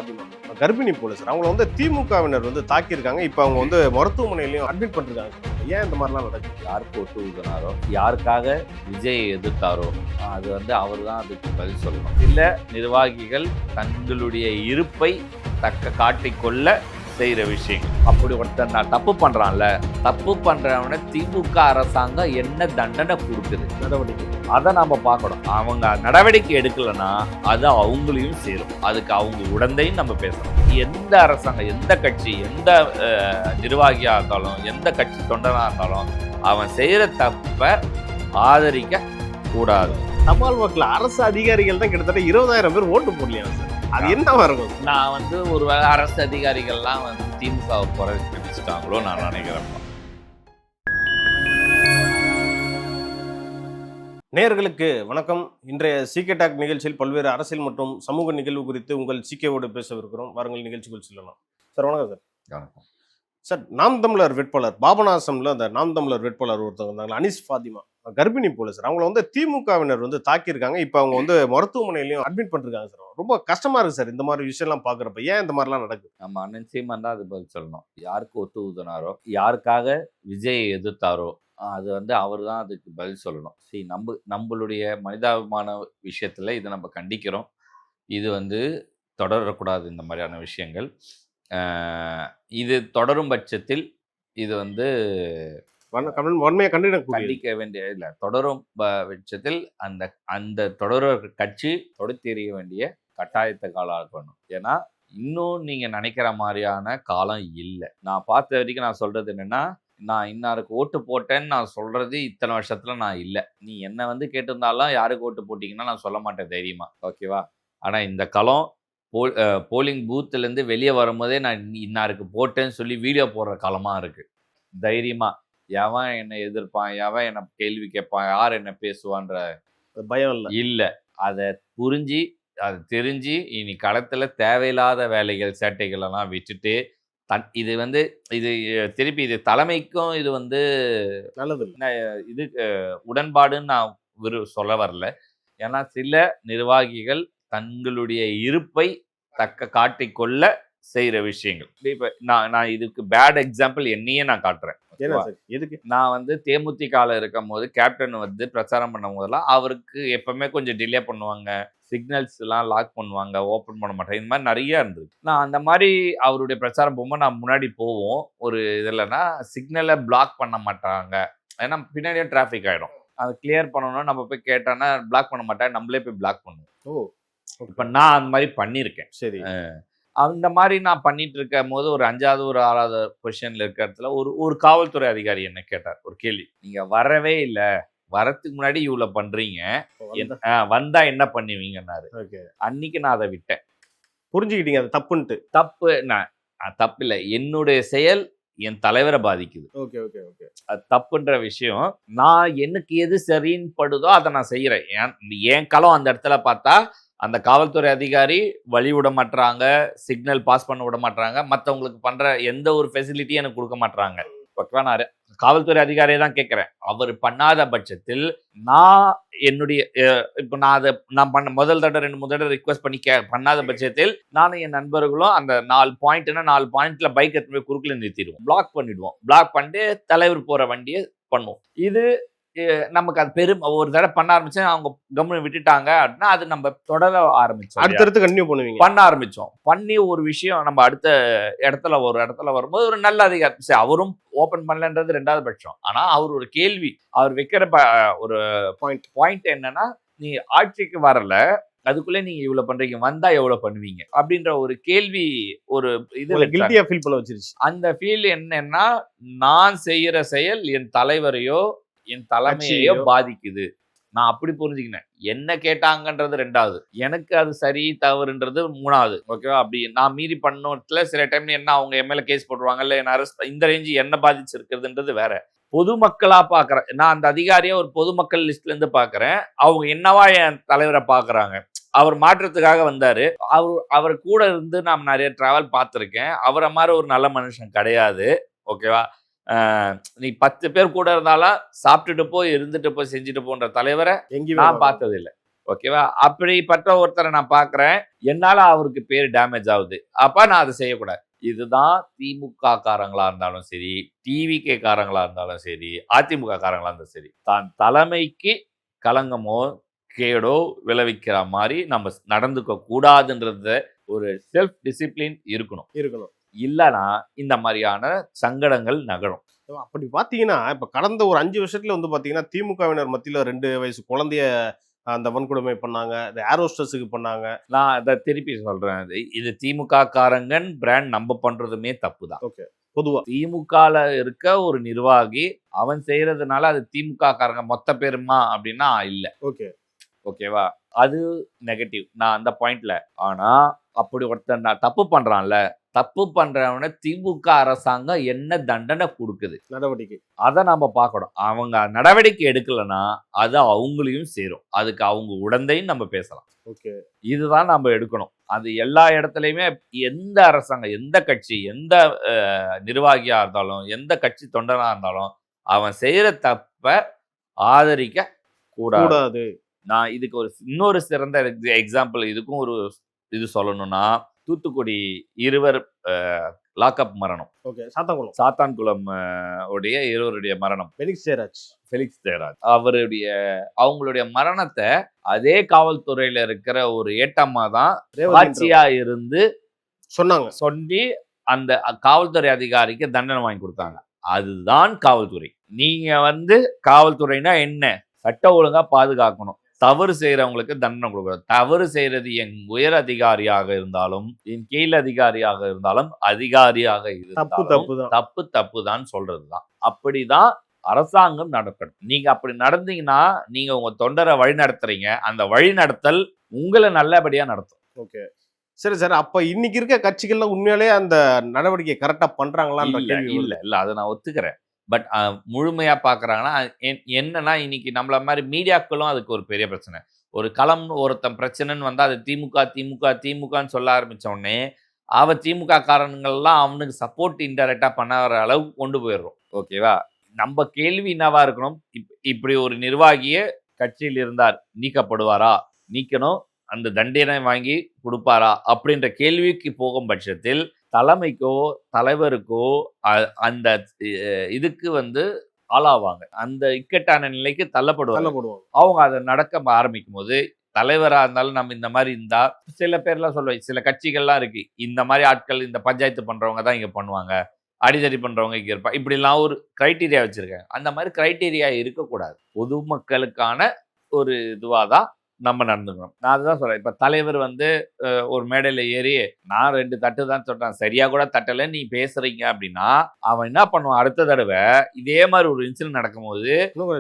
ஃபாத்திமா கர்ப்பிணி போல சார். அவங்கள வந்து திமுகவினர் வந்து தாக்கியிருக்காங்க. இப்போ அவங்க வந்து மருத்துவமனையிலையும் அட்மிட் பண்ணிருக்காங்க. ஏன் இந்த மாதிரிலாம் நடக்குது? யாருக்கு ஒட்டு ஊதினாரோ, யாருக்காக விஜயை எதிர்த்தாரோ, அது வந்து அவர் தான் அதுக்கு பதில் சொல்லணும். சில நிர்வாகிகள் தங்களுடைய இருப்பை தக்க காட்டிக்கொள்ள செய்கிற விஷயங்கள். அப்படி ஒருத்தர் நான் தப்பு பண்ணுறான்ல, தப்பு பண்ணுறவனை திமுக அரசாங்கம் என்ன தண்டனை கொடுக்குது, நடவடிக்கை அதை நம்ம பார்க்கணும். அவங்க நடவடிக்கை எடுக்கலைன்னா அது அவங்களையும் சேரும். அதுக்கு அவங்க உடந்தையும் நம்ம பேசணும். எந்த அரசாங்கம், எந்த கட்சி, எந்த நிர்வாகியாக இருந்தாலும், எந்த கட்சி தொண்டனாக இருந்தாலும் அவன் செய்கிற தப்பை ஆதரிக்க கூடாது. தபால் வாக்குல அரசு அதிகாரிகள் தான் கிட்டத்தட்ட 20,000 பேர் ஓட்டு போடலையா சார்? அது என்னவா இருக்கும்? நான் வந்து ஒருவேளை அரசு அதிகாரிகள்லாம் வந்து திமுகவை புறக்கணிச்சிட்டாங்களோ நான் நினைக்கிறேன். நேயர்களுக்கு வணக்கம். இன்றைய சிகே டாக் நிகழ்ச்சியில் பல்வேறு அரசியல் மற்றும் சமூக நிகழ்வு குறித்து உங்கள் சிகேவோடு பேசவிருக்கிறோம். வாருங்கள் நிகழ்ச்சிக்குள் செல்லலாம். சார் வணக்கம் சார். வணக்கம் சார், நாம் தமிழர் வேட்பாளர் பாபநாசம்ல அந்த நாம் தமிழர் வேட்பாளர் ஒருத்தவங்க இருந்தாங்க, அனீஸ் ஃபாத்திமா கர்ப்பிணி போல சார். அவங்கள வந்து திமுகவினர் வந்து தாக்கியிருக்காங்க. இப்போ அவங்க வந்து மருத்துவமனையிலையும் அட்மிட் பண்ணிருக்காங்க சார். ரொம்ப கஷ்டமா இருக்கு சார் இந்த மாதிரி விஷயம்லாம் பார்க்குறப்ப. ஏன் இந்த மாதிரிலாம் நடக்குது? நம்ம அண்ணன் சீமான் தான் அது பதில் சொல்லணும். யாருக்கு ஒத்து ஊதினாரோ, யாருக்காக விஜயை எதிர்த்தாரோ, அது வந்து அவர் தான் அதுக்கு பதில் சொல்லணும். நம்மளுடைய மனிதாபிமான விஷயத்தில் இதை நம்ம கண்டிக்கிறோம். இது வந்து தொடரக்கூடாது. இந்த மாதிரியான விஷயங்கள் இது தொடரும் பட்சத்தில் இது வந்து கண்டிக்க வேண்டிய இல்லை. தொடரும் பட்சத்தில் அந்த தொடர் கட்சி தொடுத்தெறிய வேண்டிய கட்டாயத்தை காலாக்கணும். ஏன்னா இன்னும் நீங்கள் நினைக்கிற மாதிரியான காலம் இல்லை. நான் பார்த்த வரைக்கும் நான் சொல்கிறது என்னென்னா, நான் இன்னாருக்கு ஓட்டு போட்டேன்னு நான் சொல்கிறது இத்தனை வருஷத்தில் நான் இல்லை. நீ என்னை வந்து கேட்டிருந்தாலும் யாருக்கு ஓட்டு போட்டிங்கன்னா நான் சொல்ல மாட்டேன் தைரியமா, ஓகேவா? ஆனால் இந்த களம் போலிங் பூத்துலேருந்து வெளியே வரும்போதே நான் இன்னாருக்கு போட்டேன்னு சொல்லி வீடியோ போடுற காலமாக இருக்குது. தைரியமாக எவன் என்னை எதிர்ப்பான், எவன் என்னை கேள்வி கேட்பான், யார் என்ன பேசுவான்ற பயம் இல்லை. அதை புரிஞ்சு அது தெரிஞ்சு இனி களத்தில் தேவையில்லாத வேலைகள் சேட்டைகளெல்லாம் விட்டுட்டு இது வந்து இது திருப்பி இது தலைமைக்கும் இது வந்து நல்லது. இது உடன்பாடுன்னு நான் சொல்ல வரல. ஏன்னா சில நிர்வாகிகள் தங்களுடைய இருப்பை தக்க காட்டிக்கொள்ள செய்கிற விஷயங்கள். இப்போ நான் இதுக்கு பேட் எக்ஸாம்பிள் என்னையே நான் காட்டுறேன். நான் வந்து தேமுதிகவில் இருக்கும் போது கேப்டன் வந்து பிரச்சாரம் பண்ணும் போதெல்லாம் அவருக்கு எப்பவுமே கொஞ்சம் டிலே பண்ணுவாங்க, சிக்னல்ஸ்லாம் லாக் பண்ணுவாங்க, ஓப்பன் பண்ண மாட்டாங்க. இந்த மாதிரி நிறைய இருந்தது. நான் அந்த மாதிரி அவருடைய பிரச்சாரம் போகும்போது நான் முன்னாடி போவோம். ஒரு இதில்னா சிக்னலை பிளாக் பண்ண மாட்டாங்க, ஏன்னா பின்னாடியே டிராஃபிக் ஆகிடும். அதை கிளியர் பண்ணணும். நம்ம போய் கேட்டோன்னா பிளாக் பண்ண மாட்டாங்க, நம்மளே போய் பிளாக் பண்ணுவோம். இப்போ நான் அந்த மாதிரி பண்ணியிருக்கேன். சரி, அந்த மாதிரி நான் பண்ணிட்டு இருக்கும் போது ஒரு 5வது ஒரு 6வது பொசிஷன்ல இருக்கிற இடத்துல ஒரு காவல்துறை அதிகாரி என்ன கேட்டார் ஒரு கேள்வி. நீங்க வரவே இல்லை, வரத்துக்கு முன்னாடி இவ்வளோ பண்றீங்க, வந்தா என்ன பண்ணுவீங்கன்னாரு. அன்னைக்கு நான் அதை விட்டேன். புரிஞ்சுக்கிட்டீங்க அது தப்புன்ட்டு? தப்பு இல்லை, என்னுடைய செயல் என் தலைவரை பாதிக்குது. அது தப்புன்ற விஷயம். நான் எனக்கு எது சரின்னு படுதோ அதை நான் செய்யறேன். என் களம் அந்த இடத்துல பார்த்தா அந்த காவல்துறை அதிகாரி வழி விட மாட்டாங்க, சிக்னல் பாஸ் பண்ண விட மாட்டாங்க, மற்றவங்களுக்கு பண்ற எந்த ஒரு ஃபெசிலிட்டியும் எனக்கு கொடுக்க மாட்டாங்க. ஓகேவா? நான் காவல்துறை அதிகாரியை தான் கேட்குறேன். அவர் பண்ணாத பட்சத்தில் நான் என்னுடைய இப்போ நான் பண்ண முதல் தடவை 2-3 தடவை ரிக்வஸ்ட் பண்ணி பண்ணாத பட்சத்தில் நானும் என் நண்பர்களும் அந்த 4 பாயிண்ட்னா 4 பாயிண்ட்ல பைக் எடுத்து போய் குறுக்கில் நிறுத்திடுவோம், பிளாக் பண்ணிடுவோம். பிளாக் பண்ணிட்டு தலைவர் போற வண்டியை பண்ணுவோம். இது நமக்கு அது ஒரு தடவை பண்ண ஆரம்பிச்சு அவங்க கவனம் விட்டுட்டாங்க அப்படின்னா அது நம்ம தொடர ஆரம்பிச்சோம், அடுத்தடுத்து கண்டினியூ பண்ணுவீங்க. பண்ண ஆரம்பிச்சோம். பண்ணி ஒரு விஷயம் நம்ம அடுத்த இடத்துல வரும்போது ஒரு நல்ல அதிகாரி, அவரும் ஓபன் பண்ணலன்றது 2வது பட்சம். ஆனா அவர் ஒரு கேள்வி அவர் வைக்கிற ஒரு பாயிண்ட் என்னன்னா, நீ ஆட்சிக்கு வரல, அதுக்குள்ளே நீங்க இவ்வளவு பண்றீங்க, வந்தா எவ்வளவு பண்ணுவீங்க அப்படின்ற ஒரு கேள்வி ஒரு இது கில்ட்டியா ஃபீல் பண்ண வச்சிருச்சு. அந்த ஃபீல் என்னன்னா, நான் செய்யற செயல் என் தலைவரையோ என் தலைமையையோ பாதிக்குது. நான் அப்படி புரிஞ்சுக்கினேன். என்ன கேட்டாங்கன்றது 2வது, எனக்கு அது சரி தவறுன்றது 3வது. ஓகேவா? அப்படி நான் மீறி பண்ணத்துல சில டைம் என்ன அவங்க எம்எல்ஏ கேஸ் போடுவாங்க, இல்லை என்ன அரெஸ்ட், இந்த ரேஞ்சு என்ன பாதிச்சிருக்கிறதுன்றது வேற. பொதுமக்களா பாக்குறேன் நான், அந்த அதிகாரியை ஒரு பொதுமக்கள் லிஸ்ட்ல இருந்து பாக்குறேன். அவங்க என்னவா என் தலைவரை பாக்குறாங்க. அவர் மாற்றத்துக்காக வந்தாரு, அவர் கூட இருந்து நான் நிறைய டிராவல் பார்த்துருக்கேன். அவரை மாதிரி ஒரு நல்ல மனுஷன் கிடையாது. ஓகேவா? நீ 10 பேர் கூட இருந்தாலும் சாப்பிட்டுட்டு போய் இருந்துட்டு போய் செஞ்சுட்டு போன்ற தலைவரை நான் பார்த்தது இல்லை. ஓகேவா? அப்படிப்பட்ட ஒருத்தரை நான் பார்க்குறேன். என்னால அவருக்கு பேர் டேமேஜ் ஆகுது. அப்ப நான் அதை செய்யக்கூடாது. இதுதான் திமுக காரங்களா இருந்தாலும் சரி, டிவிகே காரங்களா இருந்தாலும் சரி, அதிமுக காரங்களா இருந்தாலும் சரி, தான் தலைமைக்கு களங்கமோ கேடோ விளைவிக்கிற மாதிரி நம்ம நடந்துக்க கூடாதுன்றத ஒரு செல்ஃப் டிசிப்ளின் இருக்கணும். இல்லைன்னா இந்த மாதிரியான சங்கடங்கள் நகரும். அப்படி பாத்தீங்கன்னா இப்ப கடந்த ஒரு 5 வருஷத்துல வந்து பாத்தீங்கன்னா திமுகவினர் மத்தியில 2 வயசு குழந்தைய அந்த வன்கொடுமை பண்ணாங்க, இந்த ஏரோஸ்டஸுக்கு பண்ணாங்க. நான் அதை திருப்பி சொல்றேன். இது திமுக காரங்கன் பிராண்ட் நம்ம பண்றதுமே தப்பு தான். ஓகே, பொதுவா திமுகல இருக்க ஒரு நிர்வாகி அவன் செய்யறதுனால அது திமுக காரங்க மொத்த பேருமா அப்படின்னா இல்ல. ஓகேவா? அது நெகட்டிவ். நான் அந்த பாயிண்ட்ல. ஆனா அப்படி ஒருத்தன் தப்பு பண்றான்ல, தப்பு பண்றவன திமுக அரசாங்கம் என்ன தண்டனை கொடுக்குது, நடவடிக்கை, அதை நம்ம பார்க்கணும். அவங்க நடவடிக்கை எடுக்கலன்னா அது அவங்களையும் சேரும். அதுக்கு அவங்க உடந்தையும் நம்ம பேசலாம். இதுதான் நம்ம எடுக்கணும். அது எல்லா இடத்துலையுமே எந்த அரசாங்கம், எந்த கட்சி, எந்த நிர்வாகியா இருந்தாலும், எந்த கட்சி தொண்டனா இருந்தாலும் அவன் செய்யற தப்ப ஆதரிக்க கூடாது. நான் இதுக்கு இன்னொரு சிறந்த எக்ஸாம்பிள் இதுக்கும் ஒரு இது சொல்லணும்னா, தூத்துக்குடி இருவர் லாக்அப் மரணம். சாத்தான்குளம் உடைய இருவருடைய மரணம். ஃபெலிக்ஸ் ஜெயராஜ் அவங்களுடைய மரணத்தை அதே காவல்துறையில இருக்கிற ஒரு ஏட்டம்மா தான் ஆட்சியா இருந்து சொல்லி அந்த காவல்துறை அதிகாரிக்கு தண்டனை வாங்கி கொடுத்தாங்க. அதுதான் காவல்துறை. நீங்க காவல்துறைனா என்ன? சட்ட ஒழுங்கா பாதுகாக்கணும். தவறு செய்யறவங்களுக்கு தண்டனை கொடுக்கணும். தவறு செய்யறது என் உயர் அதிகாரியாக இருந்தாலும், என் கீழ் அதிகாரியாக இருந்தாலும், அதிகாரியாக இருந்தாலும் தப்பு தான் சொல்றதுதான். அப்படிதான் அரசாங்கம் நடக்கணும். நீங்க அப்படி நடந்தீங்கன்னா நீங்க உங்க தொண்டரை வழி நடத்துறீங்க. அந்த வழி நடத்தல் உங்களை நல்லபடியா நடத்தும். ஓகே, சரி சார். அப்ப இன்னைக்கு இருக்க கட்சிகள்ல உண்மையாலே அந்த நடவடிக்கை கரெக்டா பண்றாங்களா? இல்ல அதை நான் ஒத்துக்கிறேன். பட் முழுமையா பார்க்குறாங்கன்னா என்னன்னா, இன்னைக்கு நம்மள மாதிரி மீடியாக்களும் அதுக்கு ஒரு பெரிய பிரச்சனை. ஒரு களம் ஒருத்தன் பிரச்சனைன்னு வந்தால் அது திமுகன்னு சொல்ல ஆரம்பித்த உடனே திமுக காரணங்கள்லாம் அவனுக்கு சப்போர்ட் இன்டைரக்டாக பண்ணாத அளவுக்கு கொண்டு போயிடுறோம். ஓகேவா? நம்ம கேள்வி என்னவா இருக்கணும், இப்படி ஒரு நிர்வாகியே கட்சியில் இருந்தார், நீக்கப்படுவாரா, நீக்கணும், அந்த தண்டனை வாங்கி கொடுப்பாரா அப்படின்ற கேள்விக்கு போகும் பட்சத்தில் தலைமைக்கோ தலைவருக்கோ அந்த இதுக்கு ஆளாவாங்க. அந்த இக்கட்டான நிலைக்கு தள்ளப்படுவாங்க. அவங்க அதை நடக்க ஆரம்பிக்கும் போது தலைவராக இருந்தாலும் நம்ம இந்த மாதிரி இருந்தா, சில பேர்லாம் சொல்லுவாங்க, சில கட்சிகள்லாம் இருக்கு, இந்த மாதிரி ஆட்கள் இந்த பஞ்சாயத்து பண்றவங்க தான் இங்க பண்ணுவாங்க, அடிதடி பண்றவங்க இங்க இருப்பா, இப்படிலாம் ஒரு கிரைட்டீரியா வச்சிருக்காங்க. அந்த மாதிரி கிரைட்டீரியா இருக்கக்கூடாது. பொதுமக்களுக்கான ஒரு இதுவாதான் நம்ம நடந்துக்கணும். நான் அதுதான் சொல்றேன். இப்ப தலைவர் ஒரு மேடையில ஏறி நான் 2 தட்டு தான் சொல்றேன், சரியா கூட தட்டல, நீ பேசுறீங்க அப்படின்னா அவன் என்ன பண்ணுவான், அடுத்த தடவை இதே மாதிரி ஒரு இன்சிடென்ட் நடக்கும்போது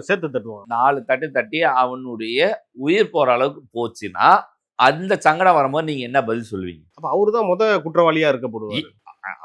சேர்த்து தட்டுவான். 4 தட்டு தட்டி அவனுடைய உயிர் போற அளவுக்கு போச்சுன்னா அந்த சங்கடம் வரும்போது நீங்க என்ன பதில் சொல்லுவீங்க? அப்ப அவரு தான் குற்றவாளியா இருக்கப்படுவார்.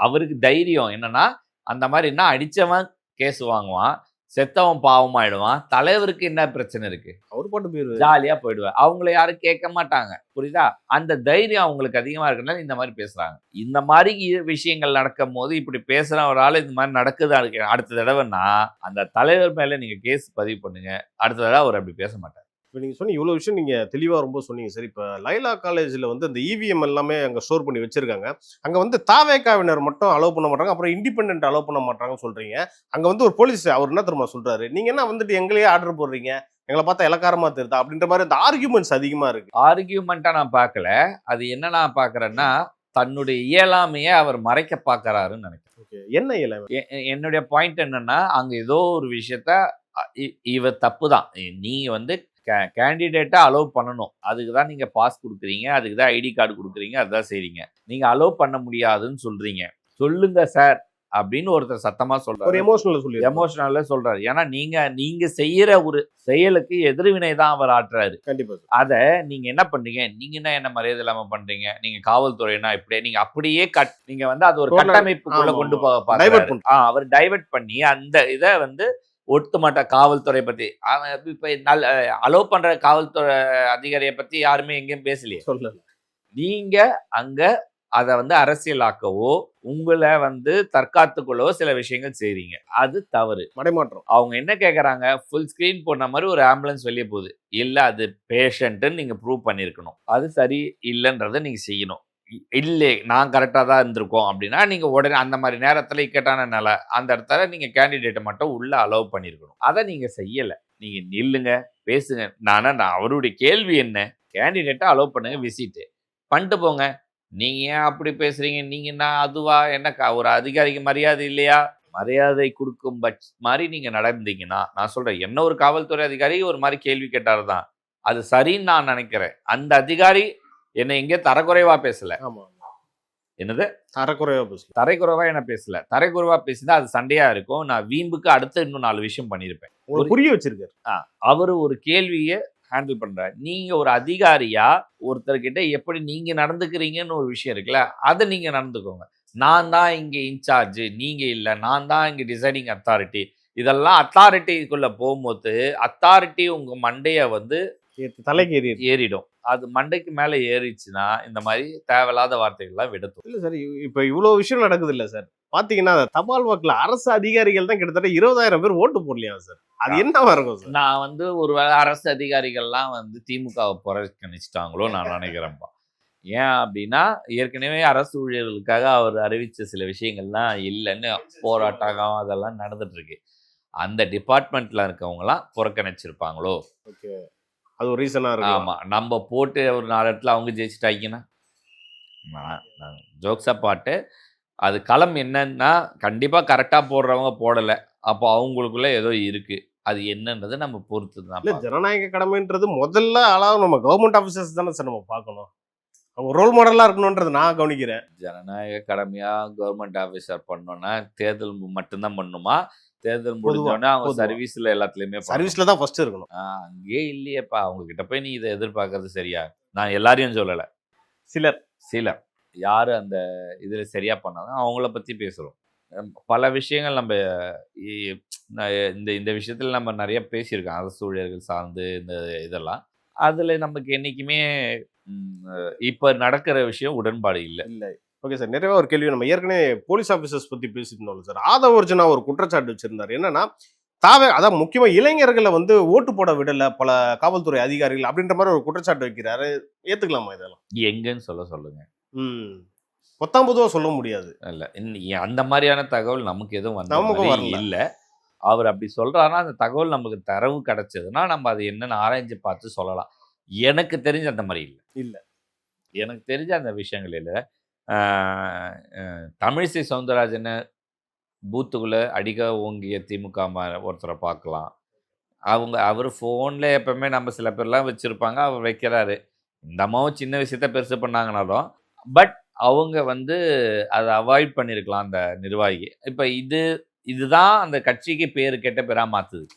அவருக்கு தைரியம் என்னன்னா, அந்த மாதிரி என்ன அடிச்சவன் கேஸ் வாங்குவான், செத்தவன் பாவமாயிடுவான், தலைவருக்கு என்ன பிரச்சனை இருக்கு, அவர் பாட்டு போயிடுவார், ஜாலியா போயிடுவார், அவங்கள யாரும் கேட்க மாட்டாங்க. புரியுதா? அந்த தைரியம் அவங்களுக்கு அதிகமா இருக்குனால இந்த மாதிரி பேசுறாங்க. இந்த மாதிரி விஷயங்கள் நடக்கும் போது இப்படி பேசுறவரால இந்த மாதிரி நடக்குது அடுத்த தடவைன்னா அந்த தலைவர் மேல நீங்க கேஸ் பதிவு பண்ணுங்க. அடுத்த தடவை அவர் அப்படி பேச மாட்டார். இப்போ நீங்கள் சொன்னீங்க, இவ்வளோ விஷயம் நீங்கள் தெளிவாக ரொம்ப சொன்னீங்க சார். இப்போ லைலா காலேஜில் இந்த இவிஎம் எல்லாமே அங்கே ஸ்டோர் பண்ணி வச்சுருக்காங்க. அங்கே தாவேகாவினர் மட்டும் அலோவ் பண்ண மாட்டாங்க, அப்புறம் இண்டிபெண்ட் அலோவ் பண்ண மாட்டாங்கன்னு சொல்கிறீங்க. அங்கே ஒரு போலீஸ் அவர் என்ன தெரியுமா சொல்கிறாரு, நீங்கள் என்ன எங்களையே ஆர்டர் போடுறீங்க, எங்களை பார்த்தா இலக்காரமாக தெரியுதா அப்படின்ற மாதிரி இந்த ஆர்கியூமெண்ட்ஸ் அதிகமாக இருக்குது. ஆர்கியூமெண்ட்டாக நான் பார்க்கல. அது என்ன நான் பார்க்குறேன்னா, தன்னுடைய இயலாமையை அவர் மறைக்க பார்க்குறாருன்னு நினைக்கிறேன். ஓகே, என்ன இயலாமை? என்னுடைய பாயிண்ட் என்னன்னா, அங்கே ஏதோ ஒரு விஷயத்த இவர் தப்பு தான், நீங்கள் கேண்டிடேட்டை அலோவ் பண்ணணும், அதுக்கு தான் நீங்கள் பாஸ் கொடுக்குறீங்க, அதுக்கு தான் ஐடி கார்டு கொடுக்குறீங்க, அதுதான் செய்றீங்க, நீங்கள் அலோவ் பண்ண முடியாதுன்னு சொல்கிறீங்க, சொல்லுங்க சார் அப்படின்னு ஒருத்தர் சத்தமாக சொல்கிறார். எமோஷனல்ல சொல்கிறார். ஏன்னா நீங்கள் செய்கிற ஒரு செயலுக்கு எதிர்வினை தான் அவர் ஆற்றுறாரு. கண்டிப்பாக. அதை நீங்கள் என்ன பண்ணுறீங்க, நீங்கள் என்ன மரியாதை இல்லாமல் பண்ணுறீங்க, நீங்கள் காவல்துறைனா இப்படியே நீங்கள் அப்படியே நீங்கள் அது ஒரு கட்டமைப்புக்குள்ளே கொண்டு போக பார்க்குறாரு. அவர் டைவர்ட் பண்ணி அந்த இதை ஒட்டுமொத்த காவல்துறை பத்தி இப்ப அலோவ் பண்ற காவல்துறை அதிகாரியை பத்தி யாருமே எங்கேயும் பேசலையே. சொல்லல. நீங்க அங்க அதை வந்து அரசியலாக்கவோ உங்களை வந்து தற்காத்துக்கொள்ளவோ சில விஷயங்கள் செய்றீங்க. அது தவறு. மடைமாற்றம். அவங்க என்ன கேட்குறாங்க, ஃபுல் ஸ்க்ரீன் போன மாதிரி ஒரு ஆம்புலன்ஸ் வெளியே போகுது. இல்லை அது பேஷண்ட்டுன்னு நீங்கள் ப்ரூவ் பண்ணியிருக்கணும். அது சரி இல்லைன்றதை நீங்கள் செய்யணும். இல்லை நான் கரெக்டாக தான் இருந்திருக்கோம் அப்படின்னா நீங்கள் உடனே அந்த மாதிரி நேரத்தில் இக்கட்டான நிலை அந்த இடத்துல நீங்கள் கேண்டிடேட்டை மட்டும் உள்ளே அலோவ் பண்ணியிருக்கணும். அதை நீங்கள் செய்யலை. நீங்கள் நில்லுங்க, பேசுங்க. நான் அவருடைய கேள்வி என்ன, கேண்டிடேட்டை அலோவ் பண்ணுங்க, விசிட்டு பண்ணிட்டு போங்க. நீங்க ஏன் அப்படி பேசுறீங்க, நீங்க என்ன அதுவா, என்ன ஒரு அதிகாரிக்கு மரியாதை இல்லையா? மரியாதை கொடுக்கும் மாதிரி நீங்க நடந்தீங்கன்னா, நான் சொல்றேன், என்ன ஒரு காவல்துறை அதிகாரி ஒரு மாதிரி கேள்வி கேட்டாரு தான், அது சரின்னு நான் நினைக்கிறேன். அந்த அதிகாரி என்னை எங்கே தரக்குறைவா பேசல. ஆமா. என்னது தரக்குறைவா பேசல. தரைக்குறைவா என்ன பேசல. தரைக்குறைவா பேசினா அது சண்டையா இருக்கும். நான் வீம்புக்கு அடுத்து இன்னும் 4 விஷயம் பண்ணியிருப்பேன். உங்களுக்கு புரிய வச்சிருக்காரு. அவரு ஒரு கேள்வியை ஹேண்டில் பண்றாரு. நீங்க ஒரு அதிகாரியா ஒருத்தர்கிட்ட எப்படி நீங்க நடந்துக்கிறீங்கன்னு ஒரு விஷயம் இருக்குல்ல, அதை நீங்க நடந்துக்கோங்க. நான் தான் இங்க இன்சார்ஜ், நீங்க இல்ல, நான் தான் இங்க டிசைடிங் அத்தாரிட்டி. இதெல்லாம் அத்தாரிட்டிக்குள்ள போகும்போது அத்தாரிட்டி உங்க மண்டைய வந்து தலைக்கு ஏறிடும். அது மண்டைக்கு மேல ஏறிச்சுன்னா இந்த மாதிரி தேவையில்லாத வார்த்தைகள்லாம் விடுத்தும். இல்ல சார், இப்ப இவ்வளவு விஷயம் நடக்குது இல்ல சார், பாத்தீங்கன்னா தபால் வாக்குல அரசு அதிகாரிகள் தான் கிட்டத்தட்ட 20,000 பேர் ஓட்டு போடலையா சார்? அது என்னவா இருக்கும் சார்? நான் வந்து ஒருவேளை அரசு அதிகாரிகள்லாம் வந்து திமுகவை புறக்கணிச்சிட்டாங்களோ நான் நினைக்கிறேன்ப்பா. ஏன் அப்படின்னா ஏற்கனவே அரசு ஊழியர்களுக்காக அவர் அறிவிச்ச சில விஷயங்கள்லாம் இல்லைன்னு போராட்டம் அதெல்லாம் நடந்துட்டு இருக்கு. அந்த டிபார்ட்மெண்ட்ல இருக்கவங்கலாம் புறக்கணிச்சிருப்பாங்களோ? ஓகே, அது ஒரு ரீசனா இருக்கு. ஆமா, நம்ம போட்டு ஒரு 4 இடத்துல அவங்க ஜெயிச்சுட்டாங்கன்னா ஜோக்ஸா பாட்டு. அது களம் என்னன்னா கண்டிப்பா கரெக்டா போடுறவங்க போடல, அப்போ அவங்களுக்குள்ள ஏதோ இருக்கு. அது என்னன்றது நம்ம பொறுத்து தான். இல்ல, ஜனநாயக கடமைன்றது முதல்ல அளவு நம்ம கவர்மெண்ட் ஆபீசர்ஸ் தானே சார் நம்ம பார்க்கணும். அவங்க ரோல் மாடலா இருக்கணும்ன்றது நான் கவனிக்கிறேன். ஜனநாயக கடமையா கவர்மெண்ட் ஆபீசர் பண்ணோம்னா தேர்தல் மட்டும்தான் பண்ணுமா? தேர்தல் முடிஞ்சோடனே அவங்க சர்வீஸ்ல எல்லாத்துலயுமே சர்வீஸ்ல தான் ஃபர்ஸ்ட் இருக்கணும். அங்கேயே இல்லையேப்பா. அவங்க கிட்ட போய் நீ இதை எதிர்பார்க்கறது சரியா? நான் எல்லாரையும் சொல்லல, சிலர் யாரு அந்த இதுல சரியா பண்ணாங்க அவங்கள பத்தி பேசுறோம். பல விஷயங்கள் நம்ம இந்த விஷயத்துல நம்ம நிறைய பேசியிருக்கோம். அரசு ஊழியர்கள் சார்ந்து இந்த இதெல்லாம் அதுல நமக்கு என்னைக்குமே இப்ப நடக்கிற விஷயம் உடன்பாடு இல்லை. ஓகே சார், நிறைய ஒரு கேள்வி. நம்ம ஏற்கனவே போலீஸ் ஆபீசர்ஸ் பத்தி பேசியிருந்தோம் சார். ஆதவ அர்ஜுனா ஒரு குற்றச்சாட்டு வச்சிருந்தாரு. என்னன்னா அதான் முக்கியமா இளைஞர்களை வந்து ஓட்டு போட விடல பல காவல்துறை அதிகாரிகள் அப்படின்ற மாதிரி ஒரு குற்றச்சாட்டு வைக்கிறாரு. ஏத்துக்கலாமா இதெல்லாம்? எங்கன்னு சொல்லுங்க. பொத்தாம் பொதுவா சொல்ல முடியாது. இல்ல, அந்த மாதிரியான தகவல் நமக்கு எதுவும் வந்து இல்ல. அவர் அப்படி சொல்றாருன்னா அந்த தகவல் நமக்கு தரவு கிடைச்சதுன்னா நம்ம அது என்னன்னு ஆராய்ஞ்சு பார்த்து சொல்லலாம். எனக்கு தெரிஞ்ச அந்த மாதிரி இல்லை. எனக்கு தெரிஞ்ச அந்த விஷயங்கள் இல்லை. தமிழிசை சவுந்தரராஜனை பூத்துக்குள்ள அடிக்க ஓங்கிய திமுக ஒருத்தரை பார்க்கலாம். அவர் ஃபோனில் எப்பவுமே நம்ம சில பேர்லாம் வச்சுருப்பாங்க, அவர் வைக்கிறாரு. இந்த அம்மாவும் சின்ன விஷயத்த பெருசு பண்ணாங்கனாலும் பட் அவங்க வந்து அதை அவாய்ட் பண்ணியிருக்கலாம் அந்த நிர்வாகி. இப்போ இதுதான் அந்த கட்சிக்கு பேர் கெட்ட பேராக மாற்றுது.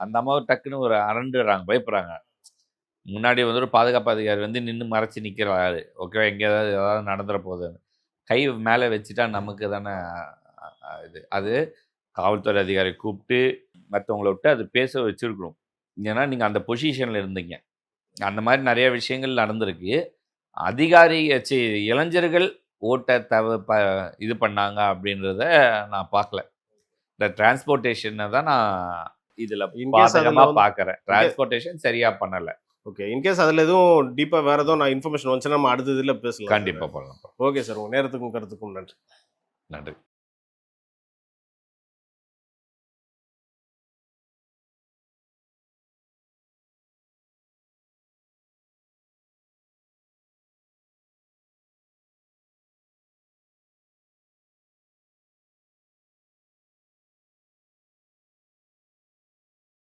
அந்த அம்மாவை டக்குன்னு ஒரு அரண்டுறாங்க, பயப்படுறாங்க. முன்னாடி வந்து ஒரு பாதுகாப்பு அதிகாரி வந்து நின்று மறைச்சி நிற்கிறாரு. ஓகே, எங்கேயாவது ஏதாவது நடந்துட போகுதுன்னு கை மேலே வச்சுட்டா நமக்கு தானே இது. அது காவல்துறை அதிகாரி கூப்பிட்டு மற்றவங்கள விட்டு அது பேச வச்சுருக்கணும். ஏன்னா நீங்கள் அந்த பொசிஷனில் இருந்தீங்க. அந்த மாதிரி நிறைய விஷயங்கள் நடந்திருக்கு. இளைஞர்கள் ஓட்டை இது பண்ணாங்க அப்படின்றத நான் பார்க்கல. இந்த டிரான்ஸ்போர்ட்டேஷனை தான் நான் இதில் பாதகமாக பார்க்குறேன். டிரான்ஸ்போர்ட்டேஷன் சரியாக பண்ணலை. ஓகே, இன்கேஸ் அதில் எதுவும் டீப்பாக வேறு எதுவும் நான் இன்ஃபர்மேஷன் வந்துச்சுன்னா நம்ம அடுத்த இதில் பேசலாம். கண்டிப்பாக பண்ணலாம். ஓகே சார், உங்கள் நேரத்துக்கும் கருத்துக்கும் நன்றி.